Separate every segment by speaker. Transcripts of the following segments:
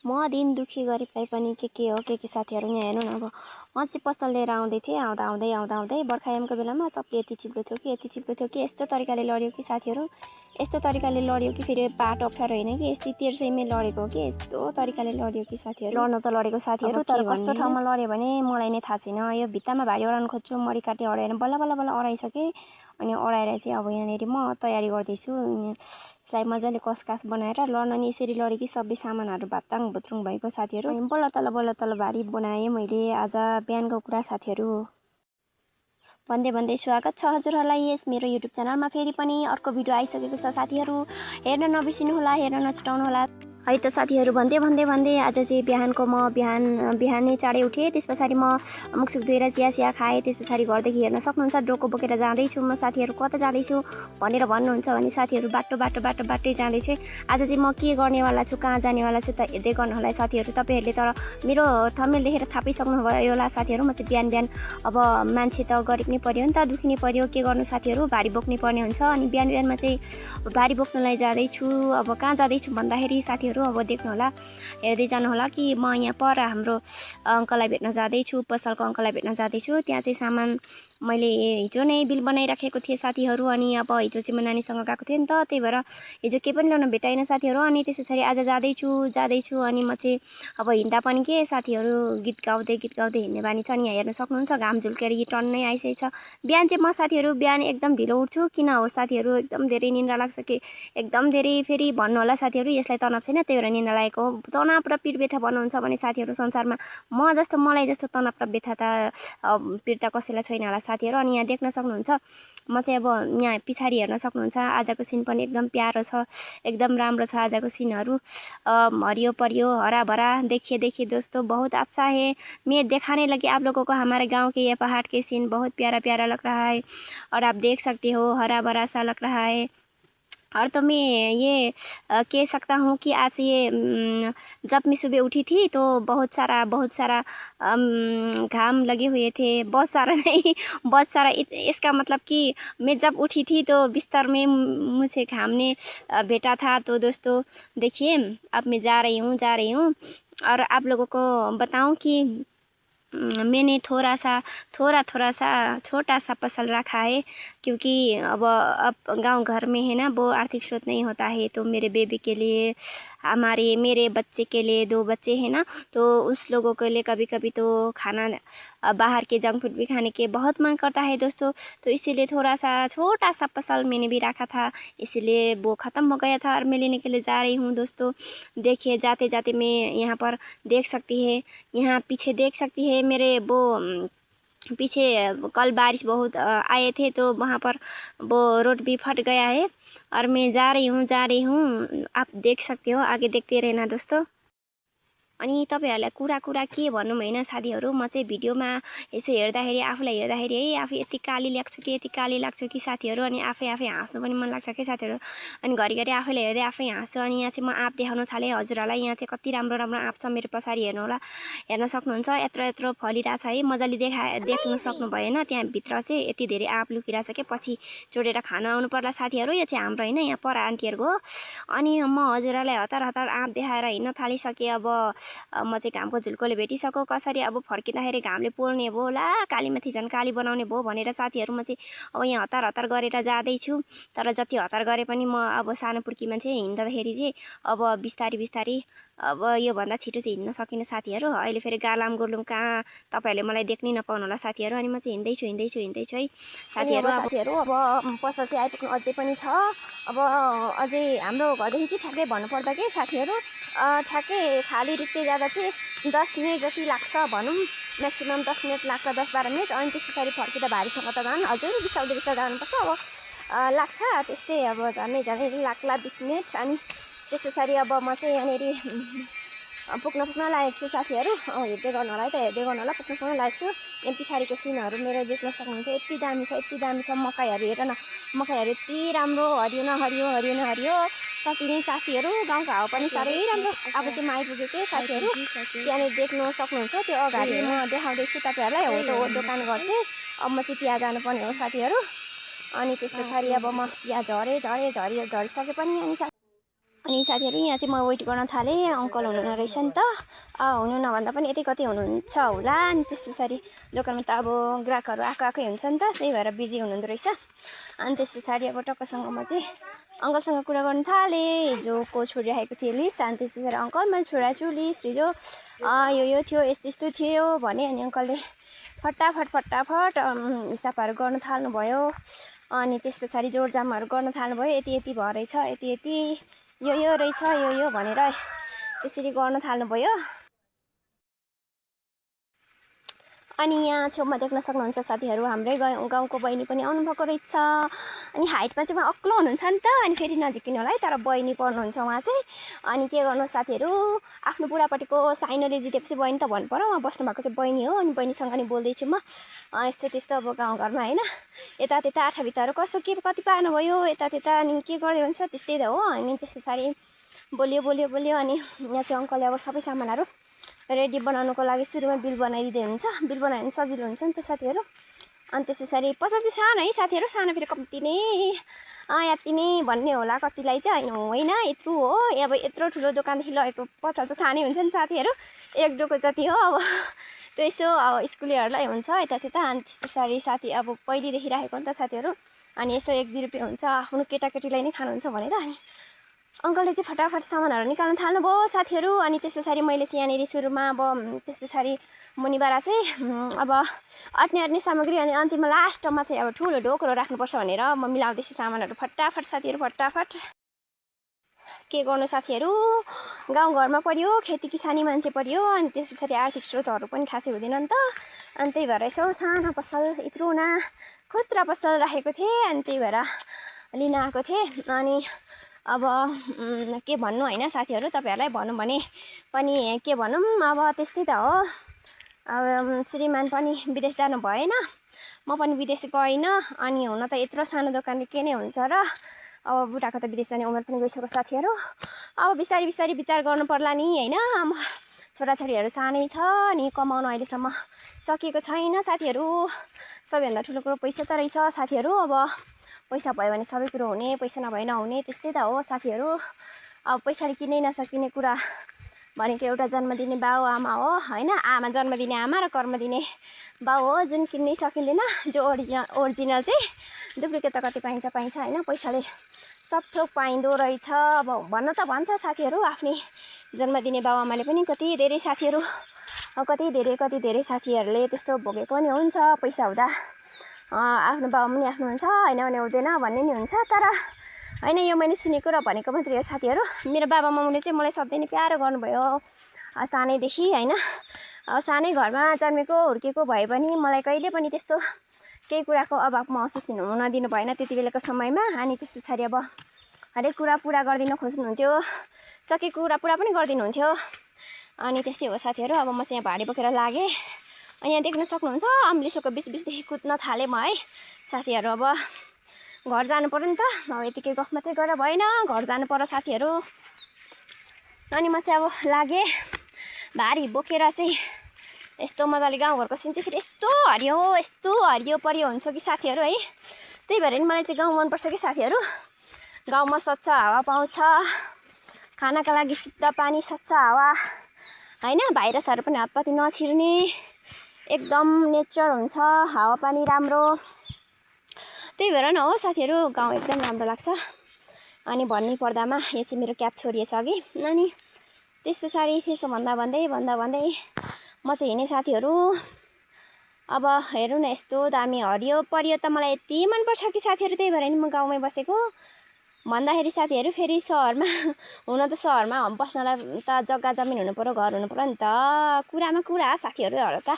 Speaker 1: म दिन दुखी गरिबलाई पनि के हो के साथीहरू यहाँ हेर्नु न। अब म चाहिँ पसल लिएर आउँदै थिएँ, आउँदै बर्खायामको बेलामा चप्पी यति चिप्लो थियो कि यस्तो तरिकाले लड्यो कि साथीहरू, यस्तो तरिकाले लड्यो कि फेरि बाटो अप्ठ्यारो होइन कि यस्तै 1300 लडेको हो कि यस्तो तरिकाले लड्यो कि साथीहरू। लड्न त लडेको साथीहरू, तर कस्तो ठाउँमा लड्यो भने मलाई नै थाहा छैन। यो भित्तामा भारी अडाउन खोज्छु, मडी काट्ने अडाएर बल्ल अडाइसकेँ। अनि अडाएर चाहिँ अब यहाँनिर म तयारी गर्दैछु यसलाई मजाले कसकास बनाएर लड्न। नि यसरी लड्यो कि सबै सामानहरू भात्ताङ भुत्रुङ भएको साथीहरू। अनि बल्ल तल भारी बनाएँ मैले आज बिहानको कुरा साथीहरू। भन्दै स्वागत छ हजुरहरूलाई यस मेरो युट्युब च्यानलमा। फेरि पनि अर्को भिडियो आइसकेको छ साथीहरू, हेर्न नबिर्सिनु होला, हेर्न नछुटाउनु होला है त साथीहरू। भन्दै आज चाहिँ बिहानको म बिहानै चाँडै उठेँ। त्यस पछाडि म मुखसुख धोएर चिया खाएँ। त्यस पछाडि घरदेखि हेर्न सक्नुहुन्छ डोको बोकेर जाँदैछु म साथीहरू। कता जाँदैछु भनेर भन्नुहुन्छ भने साथीहरू बाटो जाँदैछु। आज चाहिँ म के गर्नेवाला छु, कहाँ जानेवाला छु त हेर्दै गर्नु होला साथीहरू तपाईँहरूले। तर मेरो थम्बनेल देखेर थाहा पाइसक्नु भयो होला साथीहरू। म चाहिँ बिहान अब मान्छे त गरिब नै पर्यो नि त, दुखी नै पर्यो, के गर्नु साथीहरू, भारी बोक्नै पर्ने हुन्छ। अनि बिहानमा चाहिँ भारी बोक्नलाई जाँदैछु। अब कहाँ जाँदैछु भन्दाखेरि साथीहरू अब देख्नु होला, हेर्दै जानु होला कि म यहाँ पर हाम्रो अङ्कललाई भेट्न जाँदैछु, पसलको अङ्कललाई भेट्न जाँदैछु। त्यहाँ चाहिँ सामान मैले हिजो नै बिल बनाइराखेको थिएँ साथीहरू। अनि अब हिजो चाहिँ म नानीसँग गएको थिएँ नि त, त्यही भएर हिजो केही पनि ल्याउन भेटाइन साथीहरू। अनि त्यस पछाडि आज जाँदैछु। अनि म चाहिँ अब हिँड्दा पनि के साथीहरू गीत गाउँदै हिँड्ने बानी छ। नि यहाँ हेर्न सक्नुहुन्छ घाम झुल्केर टन्नै आइसकेको छ। बिहान चाहिँ म साथीहरू बिहान एकदम ढिलो उठ्छु। किन हो साथीहरू, एकदम धेरै निन्द्रा लाग्छ कि एकदम धेरै। फेरि भन्नु होला साथीहरू यसलाई तनाव छैन त्यही भएर निन्द्रा लागेको हो। तनाव र पीर व्यथा भन्नुहुन्छ भने साथीहरू संसारमा मलाई जस्तो तनाव र व्यथा त पीडा कसैलाई छैन होला साथीहरू। अनि यहाँ देख्न सक्नुहुन्छ म चाहिँ अब यहाँ पछाडि हेर्न सक्नुहुन्छ आजको सिन पनि एकदम प्यारो छ, एकदम राम्रो छ आजको सिनहरू। हरियो परियो हरा भरा देखिए दोस्तों, बहुत अच्छा है। मैं दिखाने लगी आप लोगों को हमारे गांव के ये पहाड़ के सीन, बहुत प्यारा लग रहा है। और आप देख सकते हो हरा भरा सा लग रहा है। और तो मैं ये कह सकता हूँ कि आज ये जब मैं सुबह उठी थी तो बहुत सारा घाम लगे हुए थे। बहुत सारा नहीं, बहुत सारा। इसका मतलब कि मैं जब उठी थी तो बिस्तर में मुझे घाम ने भेटा था। तो दोस्तों देखिए अब मैं जा रही हूँ और आप लोगों को बताऊँ कि मैंने थोड़ा सा छोटा सा पसल रखा है, क्योंकि अब गांव घर में है ना वो आर्थिक स्रोत नहीं होता है। तो मेरे बेबी के लिए, मेरे बच्चे के लिए 2 बच्चे हैं ना, तो उस लोगों के लिए कभी कभी तो खाना बाहर के जंक फूड भी खाने के बहुत मन करता है दोस्तों। तो इसीलिए थोड़ा सा छोटा सा पसल मैंने भी रखा था, इसीलिए वो ख़त्म हो गया था और मैं लेने के लिए जा रही हूँ दोस्तों। देखिए जाते मैं यहाँ पर देख सकती है, यहाँ पीछे देख सकती है मेरे वो पीछे कल बारिश बहुत आए थे तो वहाँ पर वो रोड भी फट गया है। और मैं जा रही हूँ, आप देख सकते हो, आगे देखते रहना दोस्तों। अनि तपाईहरुलाई कुरा के भन्नु हैन साथीहरु, म चाहिँ भिडियोमा यसो हेर्दाखेरि आफूलाई हेर्दाखेरि है आफू यति काली लाग्छु कि साथीहरु। अनि आफै हाँस्नु पनि मन लाग्छ के साथीहरु। अनि घरिघरि आफैले हेर्दै आफै हाँस्छु। अनि यहाँ चाहिँ म आँप देखाउन थाले हजुरहरुलाई। यहाँ चाहिँ कति राम्रो आँप छ मेरो पछाडी हेर्नु होला, हेर्न सक्नुहुन्छ यत्रो फलिरहेछ है। मजाले देख्न सक्नु भएन, त्यहाँ भित्र चाहिँ यति धेरै आँप लुकिरहेछ के, पछि चोडेर खान आउनु पर्ला साथीहरु। यो चाहिँ हाम्रो हैन, यहाँ पर आन्टीहरुको हो। अनि म हजुरहरुलाई हतार आँप देखाएर हिँड्न थालिसके। अब म चाहिँ घामको झुल्कोले भेटिसक्यो, कसरी अब फर्किँदाखेरि घामले पोल्ने भयो ला, कालीमाथि झन् काली बनाउने भयो भनेर साथीहरु म चाहिँ अब यहाँ हतार गरेर जाँदैछु। तर जति हतार गरे पनि म अब सानो पुर्की मान्छे हिँड्दाखेरि चाहिँ अब बिस्तारी अब यो भन्दा छिटो चाहिँ हिँड्न सकिन साथीहरु। अहिले फेरि गालाम गुलुम कहाँ तपाईहरुले मलाई देख्नै नपाउनु होला साथीहरु। अनि म चाहिँ हिँड्दैछु है साथीहरु। अब पसल चाहिँ आइपुग्नु अझै पनि छ। अब अझै हाम्रो घरदेखि चाहिँ ठ्याक्कै भन्नुपर्दा के साथीहरु, ठ्याक्कै खाली रित्ते जाँदा चाहिँ 10 मिनट जति लाग्छ भनौँ, म्याक्सिमम 10 मिनट लाग्छ, 10-12 मिनट। अनि त्यस पछाडि फर्किँदा भारीसँग त झन् अझै बिसाउँदै जानुपर्छ। अब लाग्छ त्यस्तै, अब झनै लाग्ला 20 मिनट। अनि त्यस पछाडि अब म चाहिँ यहाँनिर पुग्न लागेको छु साथीहरु। हेर्दै गर्नु होला है त, हेर्दै गर्नु होला, पुग्न लागेको छु। यहाँ पछाडिको सिनहरु मेरो देख्न सक्नुहुन्छ, यति दामी छ मकैहरु। हेर न, मकैहरु यति राम्रो हरियो न हरियो। साँच्चै नै साथीहरु गाउँको हावा पनि साह्रै राम्रो। अब चाहिँ म आइपुगेँ के साथीहरु, त्यहाँनिर देख्न सक्नुहुन्छ त्यो अगाडि म देखाउँदैछु तपाईहरुलाई। हो त हो दोकान घर चाहिँ। अब म चाहिँ त्यहाँ जानुपर्ने हो साथीहरु। अनि त्यस पछाडि अब म यहाँ झरिसके पनि अनि अनि साथीहरू यहाँ चाहिँ म वेट गर्न थालेँ, अङ्कल हुनुहुन्न रहेछ नि त, हुनु नभन्दा पनि यतै कतै हुनुहुन्छ होला। अनि त्यस पछाडि दोकानमा त अब ग्राहकहरू आएकै हुन्छ नि त, त्यही भएर बिजी हुनुहुँदो रहेछ। अनि त्यस पछाडि अब टक्कसँग म चाहिँ अङ्कलसँग कुरा गर्न थालेँ, हिजोको छोडिराखेको थिएँ लिस्ट। अनि त्यस पछाडि अङ्कल मैले छोडाएको छु लिस्ट हिजो, यो थियो यस्तो यस्तो थियो भने। अनि अङ्कलले फटाफट हिसाबहरू गर्न थाल्नुभयो। अनि त्यस पछाडि जोडजामहरू गर्न थाल्नुभयो, यति यति भएछ, यति यति यो रहेछ, यो भनेर त्यसरी गर्न थाल्नुभयो। अनि यहाँ छेउमा देख्न सक्नुहुन्छ साथीहरू, हाम्रै गाउँको बहिनी पनि आउनुभएको रहेछ। अनि हाइटमा चाहिँ उहाँ अग्लो हुनुहुन्छ नि त, अनि फेरि नजिकिनु होला है, तर बहिनी पर्नुहुन्छ उहाँ चाहिँ। अनि के गर्नु साथीहरू, आफ्नो बुढापट्टिको साइनोले जितेपछि बहिनी त भन्नु पर्यो, उहाँ बस्नुभएको चाहिँ बहिनी हो। अनि बहिनीसँग नि बोल्दैछु म, यस्तो त्यस्तो अब गाउँघरमा होइन, यता त्यता आठाभित्ताहरू कसो के कति पार्नुभयो, यता त्यता अनि के गर्दै हुन्छ त्यस्तै त हो। अनि त्यस पछाडि बोल्यो। अनि यहाँ चाहिँ अङ्कलले अब सबै सामानहरू रेडी बनाउनुको लागि सुरुमा बिल बनाइदिँदै हुन्छ, बिल बनायो भने सजिलो हुन्छ नि त साथीहरू। अनि त्यस पछाडि पचास चाहिँ सानो है साथीहरू, सानो फेरि कम्ती नै यति नै भन्ने होला कतिलाई चाहिँ, होइन यत्रो हो। अब यत्रो ठुलो दोकानदेखि लगेको 50 त सानै हुन्छ नि साथीहरू, एक डोको जति हो। अब त्यो यसो अब स्कुलेहरूलाई हुन्छ यता त्यता। अनि त्यस पछाडि साथी अब पहिलेदेखि राखेको नि त साथीहरू, अनि यसो 1-2 रुपियाँ हुन्छ आफ्नो केटाकेटीलाई नै खानुहुन्छ भनेर। अनि अङ्कलले चाहिँ फटाफट सामानहरू निकाल्न थाल्नुभयो साथीहरू। अनि त्यस पछाडि मैले चाहिँ यहाँनिर सुरुमा अब त्यस पछाडि मुनिबाट चाहिँ अब अट्ने सामग्री, अनि अन्तिममा लास्टमा चाहिँ अब ठुलो ढोक्रो राख्नुपर्छ भनेर म मिलाउँदैछु सामानहरू फटाफट साथीहरू, फटाफट। के गर्नु साथीहरू, गाउँघरमा पऱ्यो, खेती किसानी मान्छे पऱ्यो। अनि त्यस पछाडि आर्थिक स्रोतहरू पनि खासै हुँदैन नि त। अनि त्यही भएर यसो सानो पसल यत्रोना खुद्रा पसल राखेको थिएँ, अनि त्यही भएर लिन आएको थिएँ। अनि अब के भन्नु होइन साथीहरू, तपाईँहरूलाई भनौँ भने पनि के भनौँ, अब त्यस्तै त हो। अब श्रीमान पनि विदेश जानु भएन, म पनि विदेश गइनँ। अनि हुन त यत्रो सानो दोकानले के नै हुन्छ र, अब बुढाको त विदेश जाने उमेर पनि गइसक्यो साथीहरू। अब बिस्तारै विचार गर्नु पर्ला नि होइन। छोराछोरीहरू सानै छ, अनि कमाउनु अहिलेसम्म सकिएको छैन साथीहरू। सबैभन्दा ठुलो कुरो पैसा त रहेछ साथीहरू। अब पैसा भयो भने सबै कुरो हुने, पैसा नभए नहुने, त्यस्तै त हो साथीहरू। अब पैसाले किनै नसकिने कुरा भनेको एउटा जन्म दिने बाउ आमा हो होइन, जन्म दिने आमा र कर्म दिने बाउ हो, जुन किन्नै सकिँदैन। जो ओरिजिनल चाहिँ, डुप्लिकेट त कति पाइन्छ होइन, पैसाले सब थोक पाइँदो रहेछ। अब भन्न त भन्छ साथीहरू, आफ्नै जन्म दिने बाउ आमाले पनि कति धेरै साथीहरू, कति धेरै साथीहरूले त्यस्तो भोगेको पनि हुन्छ। पैसा हुँदा आफ्नो बाउ पनि आफ्नो हुन्छ, होइन भने हुँदैन भन्ने नि हुन्छ। तर होइन, यो मैले सुनेको र भनेको मात्रै हो साथीहरू। मेरो बाबा मम्मीले चाहिँ मलाई सधैँ नै प्यारो गर्नुभयो सानैदेखि होइन। अब सानै घरमा जन्मेको हुर्केको भए पनि मलाई कहिले पनि त्यस्तो केही कुराको अभाव महसुस हुन दिनु भएन त्यति बेलाको समयमा। अनि त्यस पछाडि अब हरेक कुरा पुरा गरिदिन खोज्नुहुन्थ्यो, सकेको कुरा पुरा पनि गरिदिनुहुन्थ्यो। अनि त्यस्तै हो साथीहरू। अब म चाहिँ यहाँ भाडी बोकेर लागेँ। अनि यहाँ देख्न सक्नुहुन्छ अम्लिसोको बिचदेखि कुद्न थालेँ म है साथीहरू। अब घर जानु पर्यो नि त, अब यतिकै गफ मात्रै गरेर भएन, घर जानु पर्यो साथीहरू। अनि म चाहिँ अब लागेँ भारी बोकेर चाहिँ। यस्तो मजाले गाउँघरको सिन चाहिँ फेरि यस्तो हरियो परियो हुन्छ कि साथीहरू है। त्यही भएर नि मलाई चाहिँ गाउँ मनपर्छ कि साथीहरू। गाउँमा स्वच्छ हावा पाउँछ, खानाका लागि शुद्ध पानी, स्वच्छ हावा होइन, भाइरसहरू पनि हातपाती नछिर्ने, एकदम नेचर हुन्छ, हावापानी राम्रो। त्यही भएर न हो साथीहरू, गाउँ एकदम राम्रो लाग्छ। अनि भन्नै पर्दामा यो चाहिँ मेरो क्याप छोडिएछ अघि। अनि त्यस पछाडि त्यसो भन्दै म चाहिँ हिँडेँ साथीहरू। अब हेरौँ न, यस्तो दामी हरियो परियो त मलाई यति मनपर्छ कि साथीहरू। त्यही भएर नि म गाउँमै बसेको भन्दाखेरि साथीहरू, फेरि सहरमा हुन त सहरमा बस्नलाई त जग्गा जमिन हुनु पर्यो, घर हुनु पर्यो नि त, कुरामा कुरा साथीहरू त।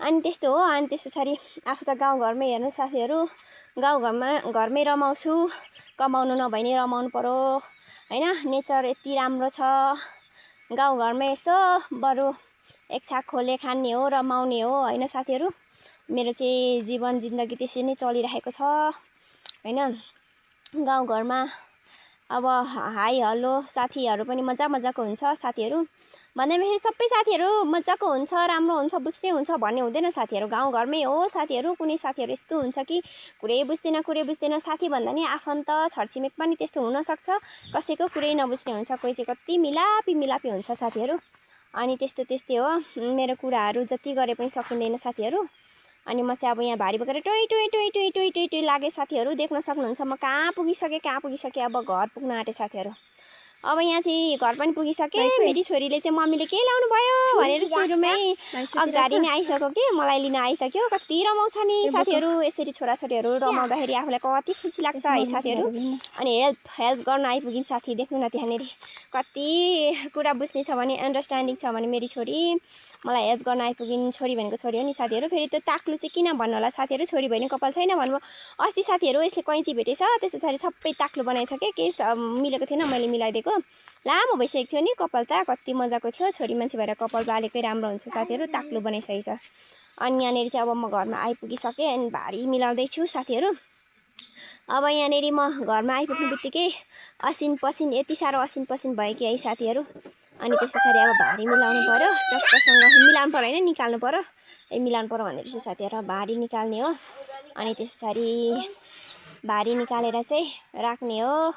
Speaker 1: अनि त्यस्तो हो। अनि त्यस पछाडि आफू त गाउँघरमै हेर्नु साथीहरू, घरमै रमाउँछु, कमाउनु नभए नि रमाउनु पर्यो होइन। नेचर यति राम्रो छ गाउँघरमै, यसो बरु एक छाक खोले खाने हो, रमाउने हो होइन साथीहरू। मेरो चाहिँ जीवन जिन्दगी त्यसरी नै चलिरहेको छ होइन। गाउँघरमा अब हाई हल्लो साथीहरू पनि मजाको हुन्छ साथीहरू। भन्दैखेरि सबै साथीहरू मजाको हुन्छ, राम्रो हुन्छ, बुझ्ने हुन्छ भन्ने हुँदैन साथीहरू। गाउँघरमै हो साथीहरू, कुनै साथीहरू यस्तो हुन्छ कि कुरै बुझ्दैन साथी भन्दा नि आफन्त छरछिमेक पनि त्यस्तो हुनसक्छ, कसैको कुरै नबुझ्ने हुन्छ, कोही चाहिँ कति मिलापी हुन्छ साथीहरू। अनि त्यस्तै हो, मेरो कुराहरू जति गरे पनि सकिँदैन साथीहरू। अनि म चाहिँ अब यहाँ भारी बोकेर टोइ लागे साथीहरू, देख्न सक्नुहुन्छ म कहाँ पुगिसकेँ अब घर पुग्न आँटे साथीहरू। अब यहाँ चाहिँ घर पनि पुगिसकेँ। मेरी छोरीले चाहिँ मम्मीले के ल्याउनु भयो भनेर सुरुमै अगाडि नै आइसक्यो कि मलाई लिन आइसक्यो। कति रमाउँछ नि साथीहरू, यसरी छोराछोरीहरू रमाउँदाखेरि आफूलाई कति खुसी लाग्छ है साथीहरू। अनि हेल्प गर्न आइपुगिन् साथी, देख्नु न त्यहाँनिर कति कुरा बुझ्ने छ भने, अन्डरस्ट्यान्डिङ छ भने मेरी छोरी मलाई हेल्प गर्न आइपुगिन्। छोरी भनेको छोरी हो नि साथीहरू। फेरि त्यो टाक्लु चाहिँ किन भन्नु होला साथीहरू, छोरी बहिनी कपाल छैन भन्नु। अस्ति साथीहरू यसले कैँची भेटेछ, त्यस पछाडि सबै टाक्लु बनाइसकेँ, केही मिलेको थिएन, मैले मिलाइदिएको। लामो भइसकेको थियो नि कपाल, त कति मजाको थियो। छोरी मान्छे भएर कपाल बालेकै राम्रो हुन्छ साथीहरू, टाक्लु बनाइसकेको छ। अनि यहाँनिर चाहिँ अब म घरमा आइपुगिसकेँ अनि भारी मिलाउँदैछु साथीहरू। अब यहाँनिर म घरमा आइपुग्नु बित्तिकै असिन पसिन, यति साह्रो असिन पसिन भयो कि है साथीहरू। अनि त्यस पछाडि अब भारी मिलाउनु पऱ्यो, टक्कसँग मिलाउनु पऱ्यो होइन, निकाल्नु पऱ्यो। मिलाउनु पऱ्यो भन्दै रहेछु साथीहरू, भारी निकाल्ने हो। अनि त्यस पछाडि भारी निकालेर चाहिँ राख्ने हो।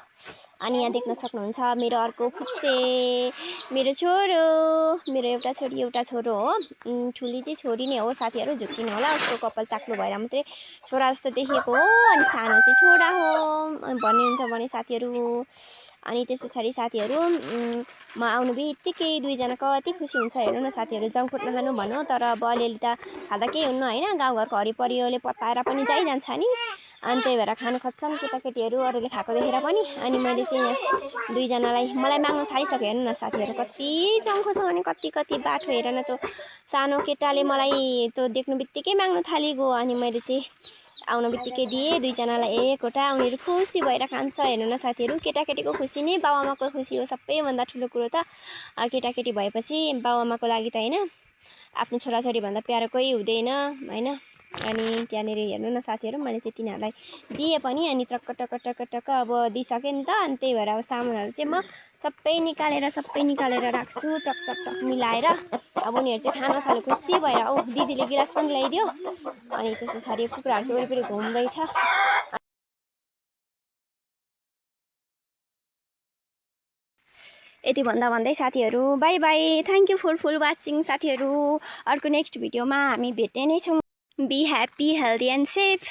Speaker 1: अनि यहाँ देख्न सक्नुहुन्छ मेरो अर्को फुच्चे, मेरो छोरो, मेरो एउटा छोरी एउटा छोरो हो। ठुली चाहिँ छोरी नै हो साथीहरू, झुक्किनु होला, उसको कपाल टाक्लो भएर मात्रै छोरा जस्तो देखेको हो, अनि सानो चाहिँ छोरा हो भन्नुहुन्छ भने साथीहरू। अनि त्यस पछाडि साथीहरू म आउनु बित्तिकै दुईजना कति खुसी हुन्छ हेर्नु न साथीहरू। जङ्क फुड नखानु भन्नु, तर अब अलिअलि त खाँदा केही हुन्न होइन, गाउँघरको हरिपरियोले पचाएर पनि जाइजान्छ नि। अनि त्यही भएर खानु खोज्छन् केटाकेटीहरू, अरूले खाएको देखेर पनि। अनि मैले चाहिँ यहाँ दुईजनालाई मलाई माग्नु थालिसक्यो हेर्नु न साथीहरू, कति चङ्खो छ भने कति बाठो हेर न। त्यो सानो केटाले मलाई त्यो देख्नु बित्तिकै माग्नु थालिगयो। अनि मैले चाहिँ आउनु बित्तिकै दिएँ दुईजनालाई एकवटा, उनीहरू खुसी भएर खान्छ हेर्नु न साथीहरू। केटाकेटीको खुसी नै बाउआमाको खुसी हो सबैभन्दा ठुलो कुरो त। केटाकेटी भएपछि बाउआमाको लागि त होइन, आफ्नो छोराछोरीभन्दा प्यारो कोही हुँदैन होइन। अनि त्यहाँनिर हेर्नु न साथीहरू, मैले चाहिँ तिनीहरूलाई दिएँ पनि। अनि टक्क अब दिइसकेँ नि त। अनि त्यही भएर अब सामानहरू चाहिँ म सबै निकालेर राख्छु, टक मिलाएर। अब उनीहरू चाहिँ खान थाल्यो खुसी भएर। दिदीले गिलास पनि ल्याइदियो। अनि त्यस पछाडि कुखुराहरू चाहिँ वरिपरि घुम्दैछ। यति भन्दै साथीहरू bye bye, thank you full watching साथीहरू। अर्को नेक्स्ट भिडियोमा हामी भेट्ने नै छौँ। Be happy, healthy and safe.